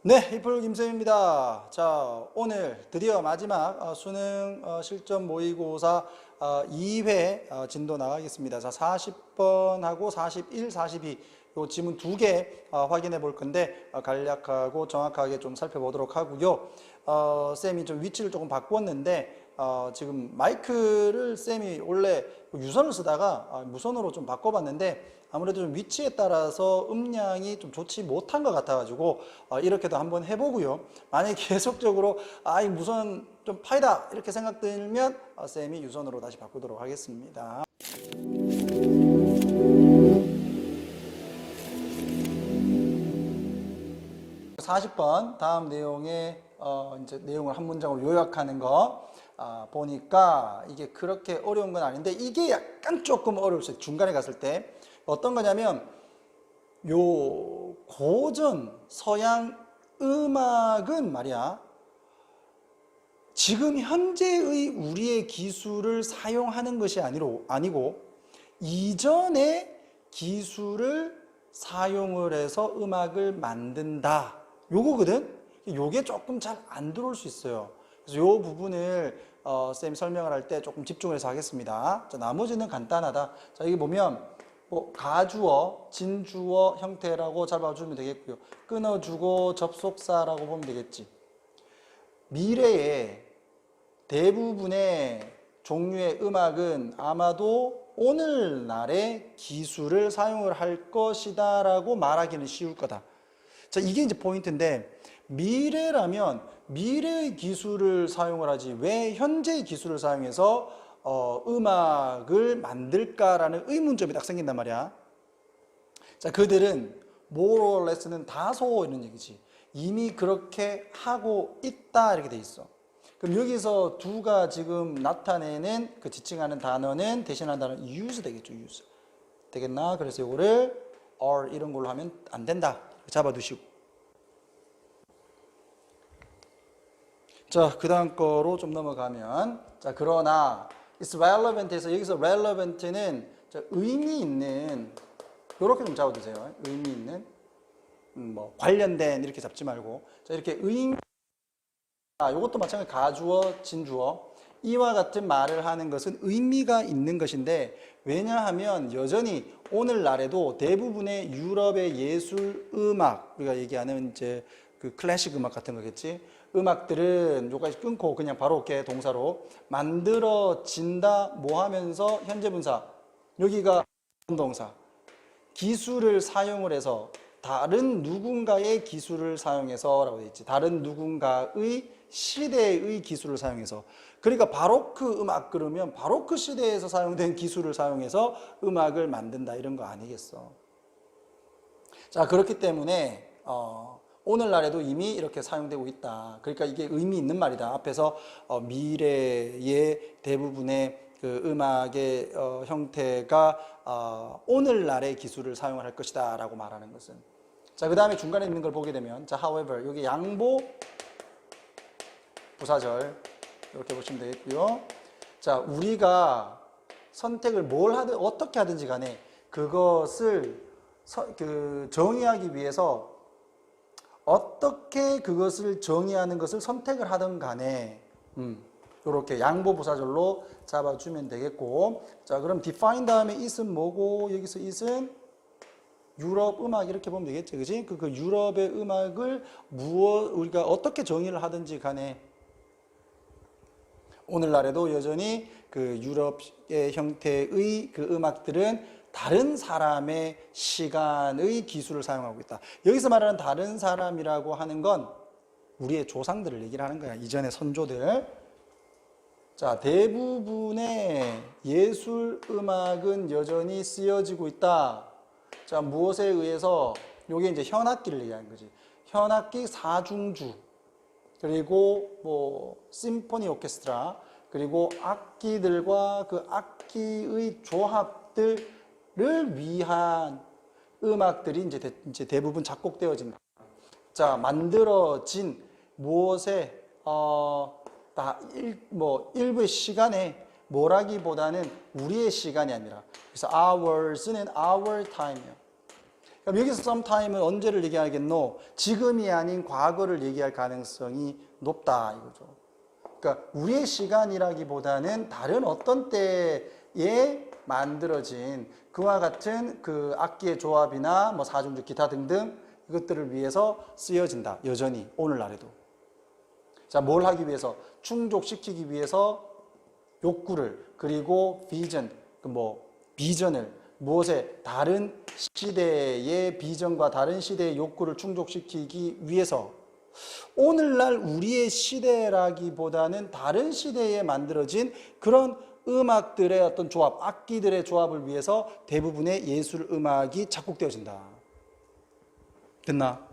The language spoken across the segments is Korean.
네, 이플 김쌤입니다. 자, 오늘 드디어 마지막 수능 실전 모의고사 2회 진도 나가겠습니다. 자, 40번하고 41, 42 요 지문 2개 확인해 볼 건데 간략하고 정확하게 좀 살펴보도록 하고요. 쌤이 좀 위치를 조금 바꿨는데 지금 마이크를 쌤이 원래 유선을 쓰다가 무선으로 좀 바꿔봤는데 아무래도 좀 위치에 따라서 음량이 좀 좋지 못한 것 같아가지고 이렇게도 한번 해보고요. 만약에 계속적으로 이 무선 좀 파이다 이렇게 생각 들면 쌤이 유선으로 다시 바꾸도록 하겠습니다. 40번 다음 내용의 이제 내용을 한 문장으로 요약하는 거 보니까 이게 그렇게 어려운 건 아닌데 이게 약간 조금 어려울 수 있어요. 중간에 갔을 때 어떤 거냐면 요 고전 서양 음악은 말이야 지금 현재의 우리의 기술을 사용하는 것이 아니고 이전의 기술을 사용을 해서 음악을 만든다 요거거든. 요게 조금 잘 안 들어올 수 있어요. 그래서 요 부분을 쌤이 설명을 할 때 조금 집중을 해서 하겠습니다. 자, 나머지는 간단하다. 자, 여기 보면 가주어, 진주어 형태라고 잡아주면 되겠고요. 끊어주고 접속사라고 보면 되겠지. 미래의 대부분의 종류의 음악은 아마도 오늘날의 기술을 사용을 할 것이다 라고 말하기는 쉬울 거다. 자, 이게 이제 포인트인데 미래라면 미래의 기술을 사용을 하지 왜 현재의 기술을 사용해서 음악을 만들까라는 의문점이 딱 생긴단 말이야. 자, 그들은 more or less는 다소 이런 얘기지. 이미 그렇게 하고 있다 이렇게 돼 있어. 그럼 여기서 두가 지금 나타내는 그 지칭하는 단어는 대신하는 단어는 use 되겠죠. use 되겠나? 그래서 이거를 or 이런 걸로 하면 안 된다. 잡아두시고. 자, 그 다음 거로 좀 넘어가면 자, 그러나 it's relevant에서 여기서 relevant는 의미 있는 이렇게 좀 잡아두세요. 의미 있는 뭐 관련된 이렇게 잡지 말고 자, 이렇게 의미 이것도 마찬가지 가주어, 진주어 이와 같은 말을 하는 것은 의미가 있는 것인데 왜냐하면 여전히 오늘날에도 대부분의 유럽의 예술 음악 우리가 얘기하는 이제 그 클래식 음악 같은 거겠지 음악들은 요까지 끊고 그냥 바로 이렇게 동사로 만들어진다 뭐 하면서 현재 분사 여기가 동사 기술을 사용을 해서 다른 누군가의 기술을 사용해서 라고 되어 있지 다른 누군가의 시대의 기술을 사용해서 그러니까 바로크 음악 그러면 바로크 시대에서 사용된 기술을 사용해서 음악을 만든다 이런 거 아니겠어. 자, 그렇기 때문에 오늘날에도 이미 이렇게 사용되고 있다. 그러니까 이게 의미 있는 말이다. 앞에서 미래의 대부분의 그 음악의 형태가 오늘날의 기술을 사용할 것이다 라고 말하는 것은 자, 그 다음에 중간에 있는 걸 보게 되면 자, however 여기 양보 부사절 이렇게 보시면 되겠고요. 자, 우리가 선택을 뭘 하든 어떻게 하든지 간에 그것을 정의하기 위해서 어떻게 그것을 정의하는 것을 선택을 하든 간에 이렇게 양보 부사절로 잡아주면 되겠고 자, 그럼 define 다음에 it은 뭐고 여기서 it은 유럽 음악 이렇게 보면 되겠지, 그지? 그 유럽의 음악을 우리가 어떻게 정의를 하든지 간에 오늘날에도 여전히 그 유럽의 형태의 그 음악들은 다른 사람의 시간의 기술을 사용하고 있다. 여기서 말하는 다른 사람이라고 하는 건 우리의 조상들을 얘기를 하는 거야. 이전의 선조들. 자, 대부분의 예술 음악은 여전히 쓰여지고 있다. 자, 무엇에 의해서? 요게 이제 현악기를 얘기하는 거지. 현악기 사중주, 그리고 뭐 심포니 오케스트라, 그리고 악기들과 그 악기의 조합들을 위한 음악들이 이제 대부분 작곡되어진다. 자, 만들어진 무엇에 일부의 시간에 뭐라기보다는 우리의 시간이 아니라 그래서 hours는 our time이에요. 그럼 여기서 sometime은 언제를 얘기하겠노? 지금이 아닌 과거를 얘기할 가능성이 높다 이거죠. 그러니까 우리의 시간이라기보다는 다른 어떤 때에 만들어진 그와 같은 그 악기의 조합이나 뭐 사중주 기타 등등 이것들을 위해서 쓰여진다. 여전히 오늘날에도. 자, 뭘 하기 위해서? 충족시키기 위해서 욕구를 그리고 비전, 비전을 무엇에 다른 시대의 비전과 다른 시대의 욕구를 충족시키기 위해서 오늘날 우리의 시대라기보다는 다른 시대에 만들어진 그런 음악들의 어떤 조합, 악기들의 조합을 위해서 대부분의 예술 음악이 작곡되어진다. 됐나?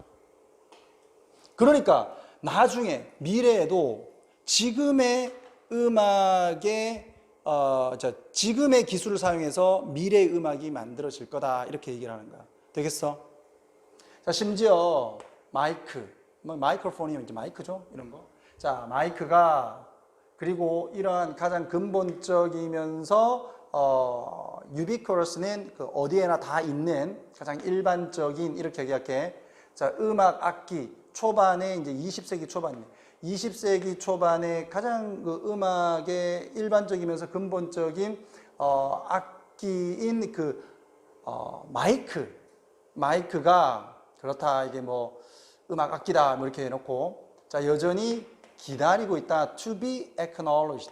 그러니까 나중에 미래에도 지금의 음악의 지금의 기술을 사용해서 미래의 음악이 만들어질 거다 이렇게 얘기를 하는 거야. 되겠어? 자, 심지어 마이크로폰이면 이제 마이크죠, 이런 거. 자, 마이크가 그리고 이러한 가장 근본적이면서 유비쿼러스는 그 어디에나 다 있는 가장 일반적인 이렇게 얘기할게. 자, 음악 악기 초반에 이제 20세기 초반에 가장 그 음악의 일반적이면서 근본적인 악기인 그 마이크가 그렇다 이게 뭐 음악 악기다 뭐 이렇게 해놓고 자 여전히 기다리고 있다. To be acknowledged.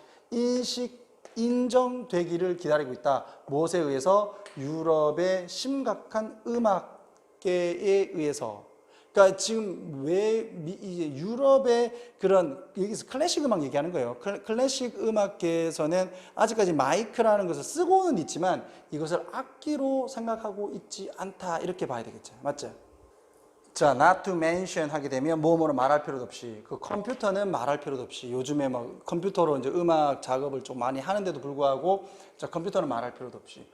인정되기를 기다리고 있다. 무엇에 의해서? 유럽의 심각한 음악계에 의해서. 그러니까 지금 왜 이제 유럽의 그런 여기서 클래식 음악 얘기하는 거예요. 클래식 음악계에서는 아직까지 마이크라는 것을 쓰고는 있지만 이것을 악기로 생각하고 있지 않다 이렇게 봐야 되겠죠. 맞죠? 자, not to mention 하게 되면 뭐뭐를 말할 필요도 없이 그 컴퓨터는 말할 필요도 없이 요즘에 막 컴퓨터로 이제 음악 작업을 좀 많이 하는데도 불구하고 자 컴퓨터는 말할 필요도 없이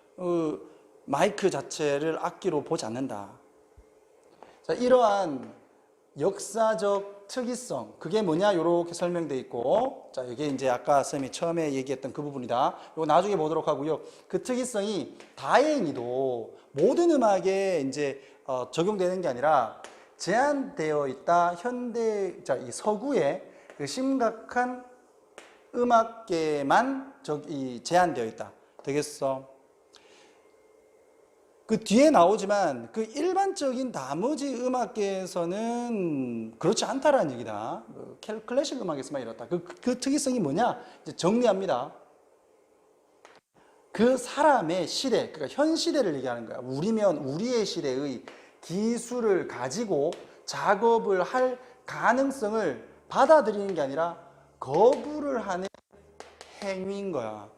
마이크 자체를 악기로 보지 않는다. 자, 이러한 역사적 특이성 그게 뭐냐 이렇게 설명되어 있고 자 이게 이제 아까 쌤이 처음에 얘기했던 그 부분이다. 이거 나중에 보도록 하고요. 그 특이성이 다행히도 모든 음악에 이제 적용되는 게 아니라 제한되어 있다. 이 서구의 그 심각한 음악계만 제한되어 있다. 되겠어? 그 뒤에 나오지만 그 일반적인 나머지 음악계에서는 그렇지 않다라는 얘기다. 클래식 음악에서만 이렇다. 그 특이성이 뭐냐? 이제 정리합니다. 그 사람의 시대, 그러니까 현 시대를 얘기하는 거야. 우리면 우리의 시대의 기술을 가지고 작업을 할 가능성을 받아들이는 게 아니라 거부를 하는 행위인 거야.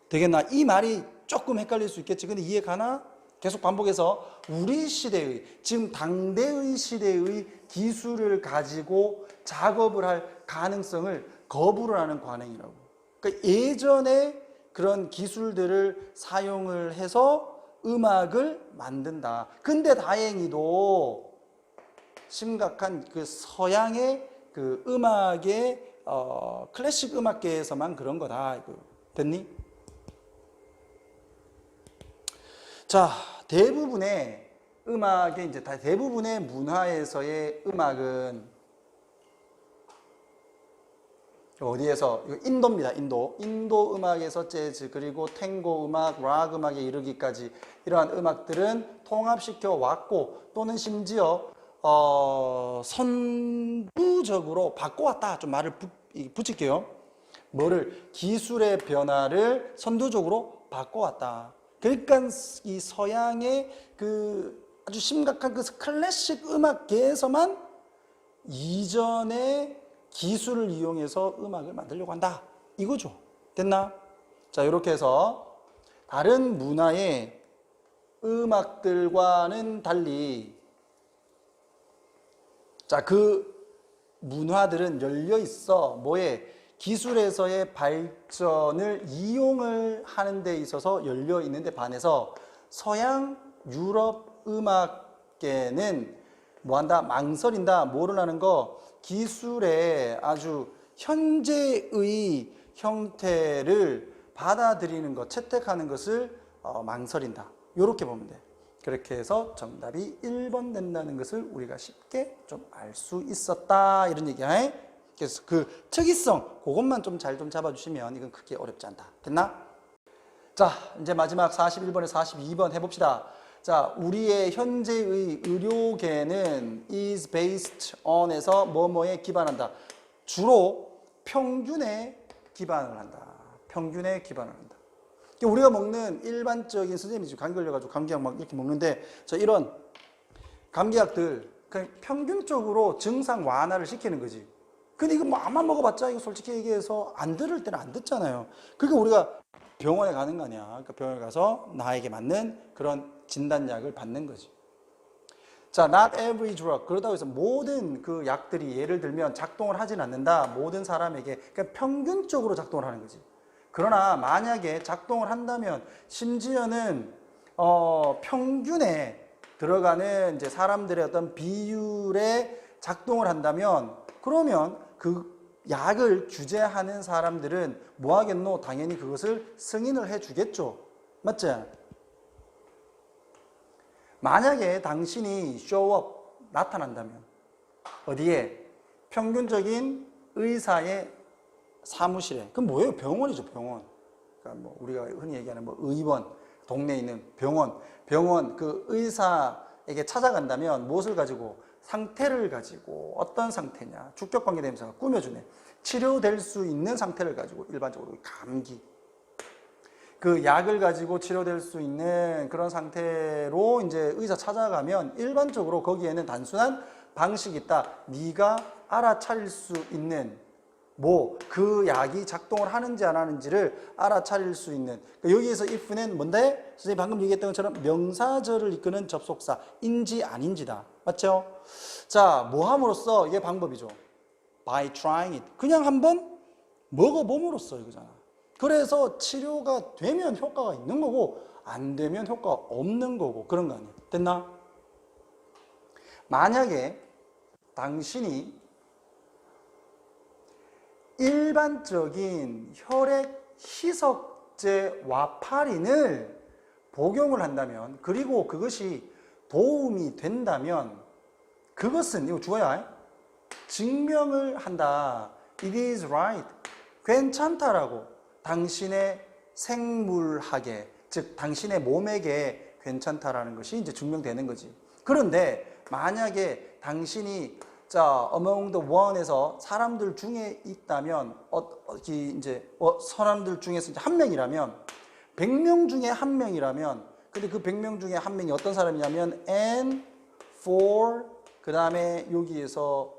되겠나? 이 말이 조금 헷갈릴 수 있겠지. 근데 이해 가나? 계속 반복해서 우리 시대의, 지금 당대의 시대의 기술을 가지고 작업을 할 가능성을 거부를 하는 관행이라고. 그러니까 예전에 그런 기술들을 사용을 해서 음악을 만든다. 근데 다행히도 심각한 그 서양의 그 음악의 클래식 음악계에서만 그런 거다. 됐니? 자, 대부분의 음악의 이제 대부분의 문화에서의 음악은 어디에서? 인도입니다. 인도 음악에서 재즈 그리고 탱고 음악, 락 음악에 이르기까지 이러한 음악들은 통합시켜 왔고 또는 심지어 선두적으로 바꿔왔다. 좀 말을 붙일게요. 뭐를? 기술의 변화를 선두적으로 바꿔왔다. 그러니까 이 서양의 그 아주 심각한 그 클래식 음악계에서만 이전의 기술을 이용해서 음악을 만들려고 한다. 이거죠. 됐나? 자, 이렇게 해서 다른 문화의 음악들과는 달리 자, 그 문화들은 열려 있어. 뭐에? 기술에서의 발전을 이용을 하는 데 있어서 열려 있는데 반해서 서양 유럽 음악계는 뭐한다? 망설인다. 뭐를 하는 거? 기술의 아주 현재의 형태를 받아들이는 것, 채택하는 것을 망설인다. 이렇게 보면 돼. 그렇게 해서 정답이 1번 된다는 것을 우리가 쉽게 좀 알 수 있었다. 이런 얘기야. 그래서 그 특이성, 그것만 좀 잘 좀 잡아주시면 이건 크게 어렵지 않다. 됐나? 자, 이제 마지막 41번에 42번 해봅시다. 자, 우리의 현재의 의료계는 is based on에서 뭐뭐에 기반한다. 주로 평균에 기반을 한다. 평균에 기반을 한다. 우리가 먹는 일반적인 선생님이 지금 감기 걸려가지고 감기약 막 이렇게 먹는데, 자, 이런 감기약들 그냥 평균적으로 증상 완화를 시키는 거지. 근데 이거 뭐 암만 먹어봤자 이거 솔직히 얘기해서 안 들을 때는 안 듣잖아요. 그러니까 우리가 병원에 가는 거 아니야. 그러니까 병원에 가서 나에게 맞는 그런 진단약을 받는 거지. 자, not every drug. 그러다고 해서 모든 그 약들이 예를 들면 작동을 하진 않는다. 모든 사람에게. 그러니까 평균적으로 작동을 하는 거지. 그러나 만약에 작동을 한다면 심지어는 평균에 들어가는 이제 사람들의 어떤 비율에 작동을 한다면 그러면 그 약을 규제하는 사람들은 뭐 하겠노? 당연히 그것을 승인을 해 주겠죠. 맞지? 만약에 당신이 show up, 나타난다면 어디에? 평균적인 의사의 사무실에. 그럼 뭐예요? 병원이죠, 병원. 그러니까 뭐 우리가 흔히 얘기하는 뭐 의원, 동네에 있는 병원 그 의사에게 찾아간다면 무엇을 가지고? 상태를 가지고 어떤 상태냐? 주격관계 대명사가 꾸며주네. 치료될 수 있는 상태를 가지고 일반적으로 감기. 그 약을 가지고 치료될 수 있는 그런 상태로 이제 의사 찾아가면 일반적으로 거기에는 단순한 방식이 있다. 네가 알아차릴 수 있는 뭐 그 약이 작동을 하는지 안 하는지를 알아차릴 수 있는. 여기에서 if는 뭔데? 선생님이 방금 얘기했던 것처럼 명사절을 이끄는 접속사 인지 아닌지다. 맞죠? 자, 뭐 함으로써 이게 방법이죠. By trying it. 그냥 한번 먹어봄으로써 이거잖아. 그래서 치료가 되면 효과가 있는 거고 안 되면 효과가 없는 거고 그런 거 아니에요. 됐나? 만약에 당신이 일반적인 혈액 희석제 와파린을 복용을 한다면 그리고 그것이 도움이 된다면 그것은 이거 주어야 증명을 한다. It is right. 괜찮다라고. 당신의 생물학에, 즉 당신의 몸에게 괜찮다라는 것이 이제 증명되는 거지. 그런데 만약에 당신이 자, among the one에서 사람들 중에 있다면, 사람들 중에서 이제 한 명이라면, 100명 중에 한 명이라면, 근데 그 100명 중에 한 명이 어떤 사람이냐면, and for, 그 다음에 여기에서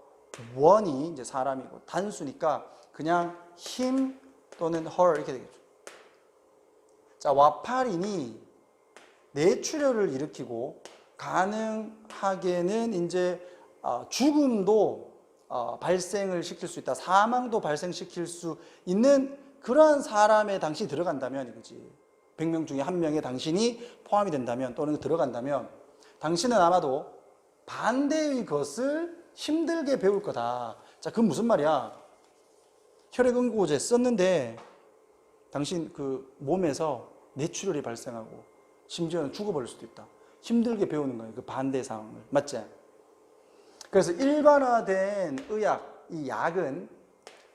one이 이제 사람이고, 단수니까 그냥 him 또는 her 이렇게 되겠죠. 자, 와파린이 뇌출혈을 일으키고, 가능하게는 이제 죽음도 발생을 시킬 수 있다. 사망도 발생시킬 수 있는 그러한 사람의 당신이 들어간다면 이거지. 100명 중에 한 명의 당신이 포함이 된다면 또는 들어간다면 당신은 아마도 반대의 것을 힘들게 배울 거다. 자, 그건 무슨 말이야? 혈액응고제 썼는데 당신 그 몸에서 뇌출혈이 발생하고 심지어는 죽어버릴 수도 있다. 힘들게 배우는 거예요. 그 반대 상황을. 맞지? 그래서 일반화된 의학, 이 약은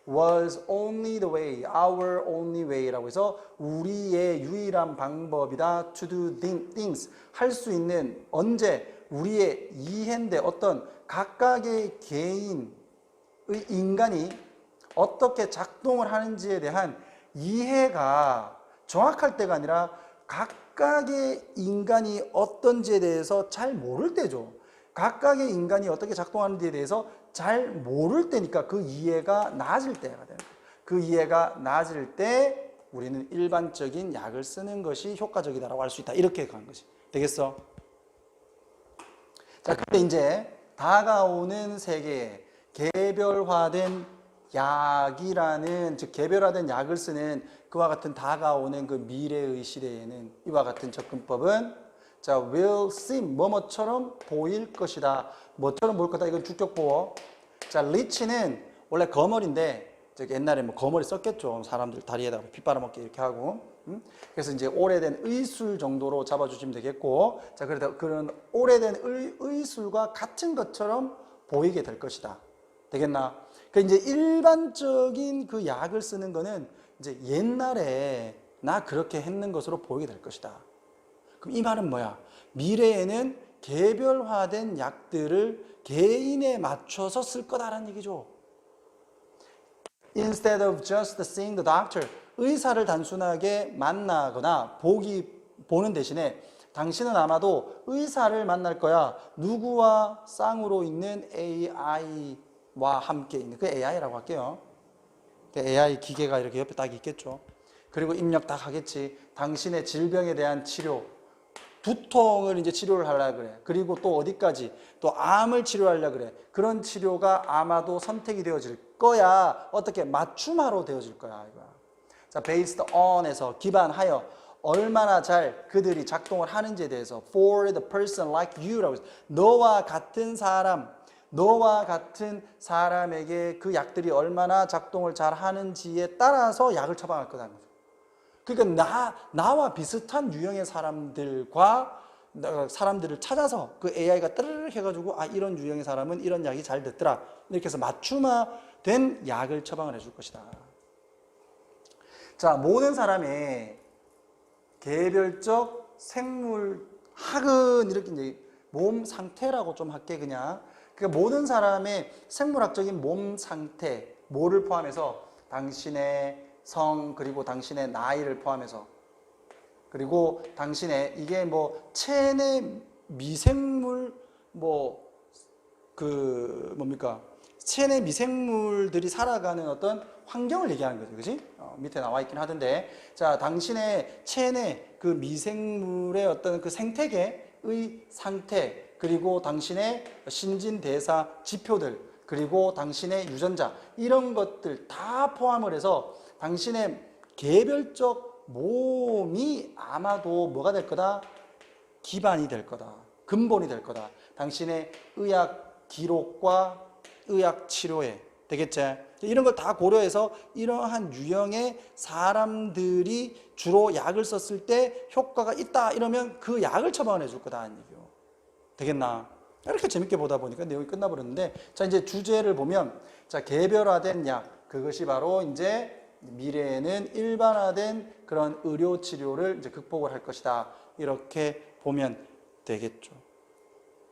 was only the way, our only way라고 해서 우리의 유일한 방법이다. to do things, 할 수 있는 언제 우리의 이해인데 어떤 각각의 개인의 인간이 어떻게 작동을 하는지에 대한 이해가 정확할 때가 아니라 각각의 인간이 어떤지에 대해서 잘 모를 때죠. 각각의 인간이 어떻게 작동하는지에 대해서 잘 모를 때니까 그 이해가 낮을 때가 되는 거예요. 그 이해가 낮을 때 우리는 일반적인 약을 쓰는 것이 효과적이다라고 할 수 있다. 이렇게 가는 것이 되겠어? 자, 근데 이제 다가오는 세계에 개별화된 약이라는, 즉 개별화된 약을 쓰는 그와 같은 다가오는 그 미래의 시대에는 이와 같은 접근법은 자, will seem, 뭐뭐처럼 보일 것이다. 뭐처럼 보일 거다. 이건 주격보어. 자, 리치는 원래 거머리인데 저기 옛날에 뭐 거머리 썼겠죠. 사람들 다리에다가 피 빨아먹게 이렇게 하고. 그래서 이제 오래된 의술 정도로 잡아주시면 되겠고, 자, 그래서 그런 오래된 의술과 같은 것처럼 보이게 될 것이다. 되겠나? 그 이제 일반적인 그 약을 쓰는 거는 이제 옛날에 나 그렇게 했는 것으로 보이게 될 것이다. 그럼 이 말은 뭐야? 미래에는 개별화된 약들을 개인에 맞춰서 쓸 거다라는 얘기죠. Instead of just seeing the doctor, 의사를 단순하게 만나거나 보는 대신에 당신은 아마도 의사를 만날 거야. 누구와 쌍으로 있는 AI와 함께 있는, 그 AI라고 할게요. AI 기계가 이렇게 옆에 딱 있겠죠. 그리고 입력 딱 하겠지. 당신의 질병에 대한 치료, 두통을 이제 치료를 하려고 그래. 그리고 또 어디까지? 또 암을 치료하려고 그래. 그런 치료가 아마도 선택이 되어질 거야. 어떻게? 맞춤화로 되어질 거야. 이거야. 자, based on에서 기반하여 얼마나 잘 그들이 작동을 하는지에 대해서 for the person like you라고 해서 너와 같은 사람에게 그 약들이 얼마나 작동을 잘 하는지에 따라서 약을 처방할 거다는 거죠. 그러니까 나와 비슷한 유형의 사람들을 찾아서 그 AI가 따르륵 해가지고 아, 이런 유형의 사람은 이런 약이 잘 됐더라. 이렇게 해서 맞춤화된 약을 처방을 해줄 것이다. 자, 모든 사람의 개별적 생물학은 이렇게 이제 몸 상태라고 좀 할게 그냥. 그러니까 모든 사람의 생물학적인 몸 상태, 뭐를 포함해서 당신의 성, 그리고 당신의 나이를 포함해서, 그리고 당신의 이게 뭐 체내 미생물 체내 미생물들이 살아가는 어떤 환경을 얘기하는 거죠. 그지? 밑에 나와 있긴 하던데. 자, 당신의 체내 그 미생물의 어떤 그 생태계의 상태, 그리고 당신의 신진대사 지표들, 그리고 당신의 유전자, 이런 것들 다 포함을 해서 당신의 개별적 몸이 아마도 뭐가 될 거다? 기반이 될 거다. 근본이 될 거다. 당신의 의학 기록과 의학 치료에 되겠지? 이런 걸 다 고려해서 이러한 유형의 사람들이 주로 약을 썼을 때 효과가 있다 이러면 그 약을 처방을 해줄 거다 하는 얘기요. 되겠나? 이렇게 재밌게 보다 보니까 내용이 끝나버렸는데, 자, 이제 주제를 보면, 자, 개별화된 약, 그것이 바로 이제 미래에는 일반화된 그런 의료 치료를 이제 극복을 할 것이다. 이렇게 보면 되겠죠.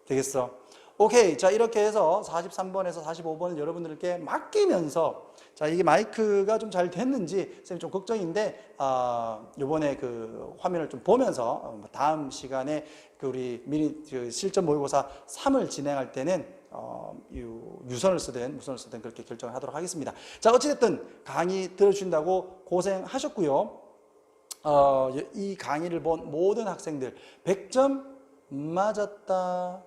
되겠어? 오케이. 자, 이렇게 해서 43번에서 45번을 여러분들께 맡기면서, 자, 이게 마이크가 좀 잘 됐는지 선생님 좀 걱정인데, 요번에 그 화면을 좀 보면서 다음 시간에 그 우리 미니 실전 모의고사 3을 진행할 때는 유선을 쓰든 무선을 쓰든 그렇게 결정을 하도록 하겠습니다. 자, 어찌됐든 강의 들어주신다고 고생하셨고요. 이 강의를 본 모든 학생들 100점 맞았다.